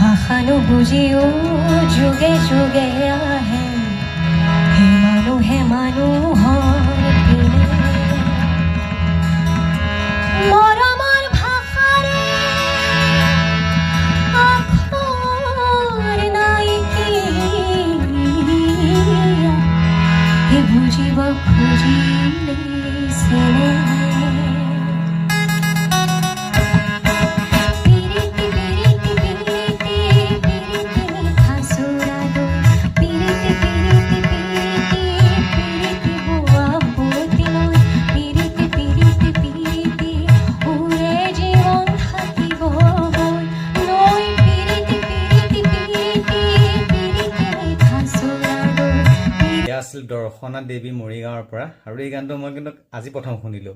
ভাষানো বুজিও যুগে যুগে আহে হে মানুহৰ পিনে মৰমৰ ভাষাৰে আখৰ নাইকিয়া বুজিব খুজিলে চেনে আছিল দৰ্শনা দেৱী মৰিগাঁৱৰ পৰা আৰু এই গানটো মই কিন্তু আজি প্ৰথম শুনিলোঁ।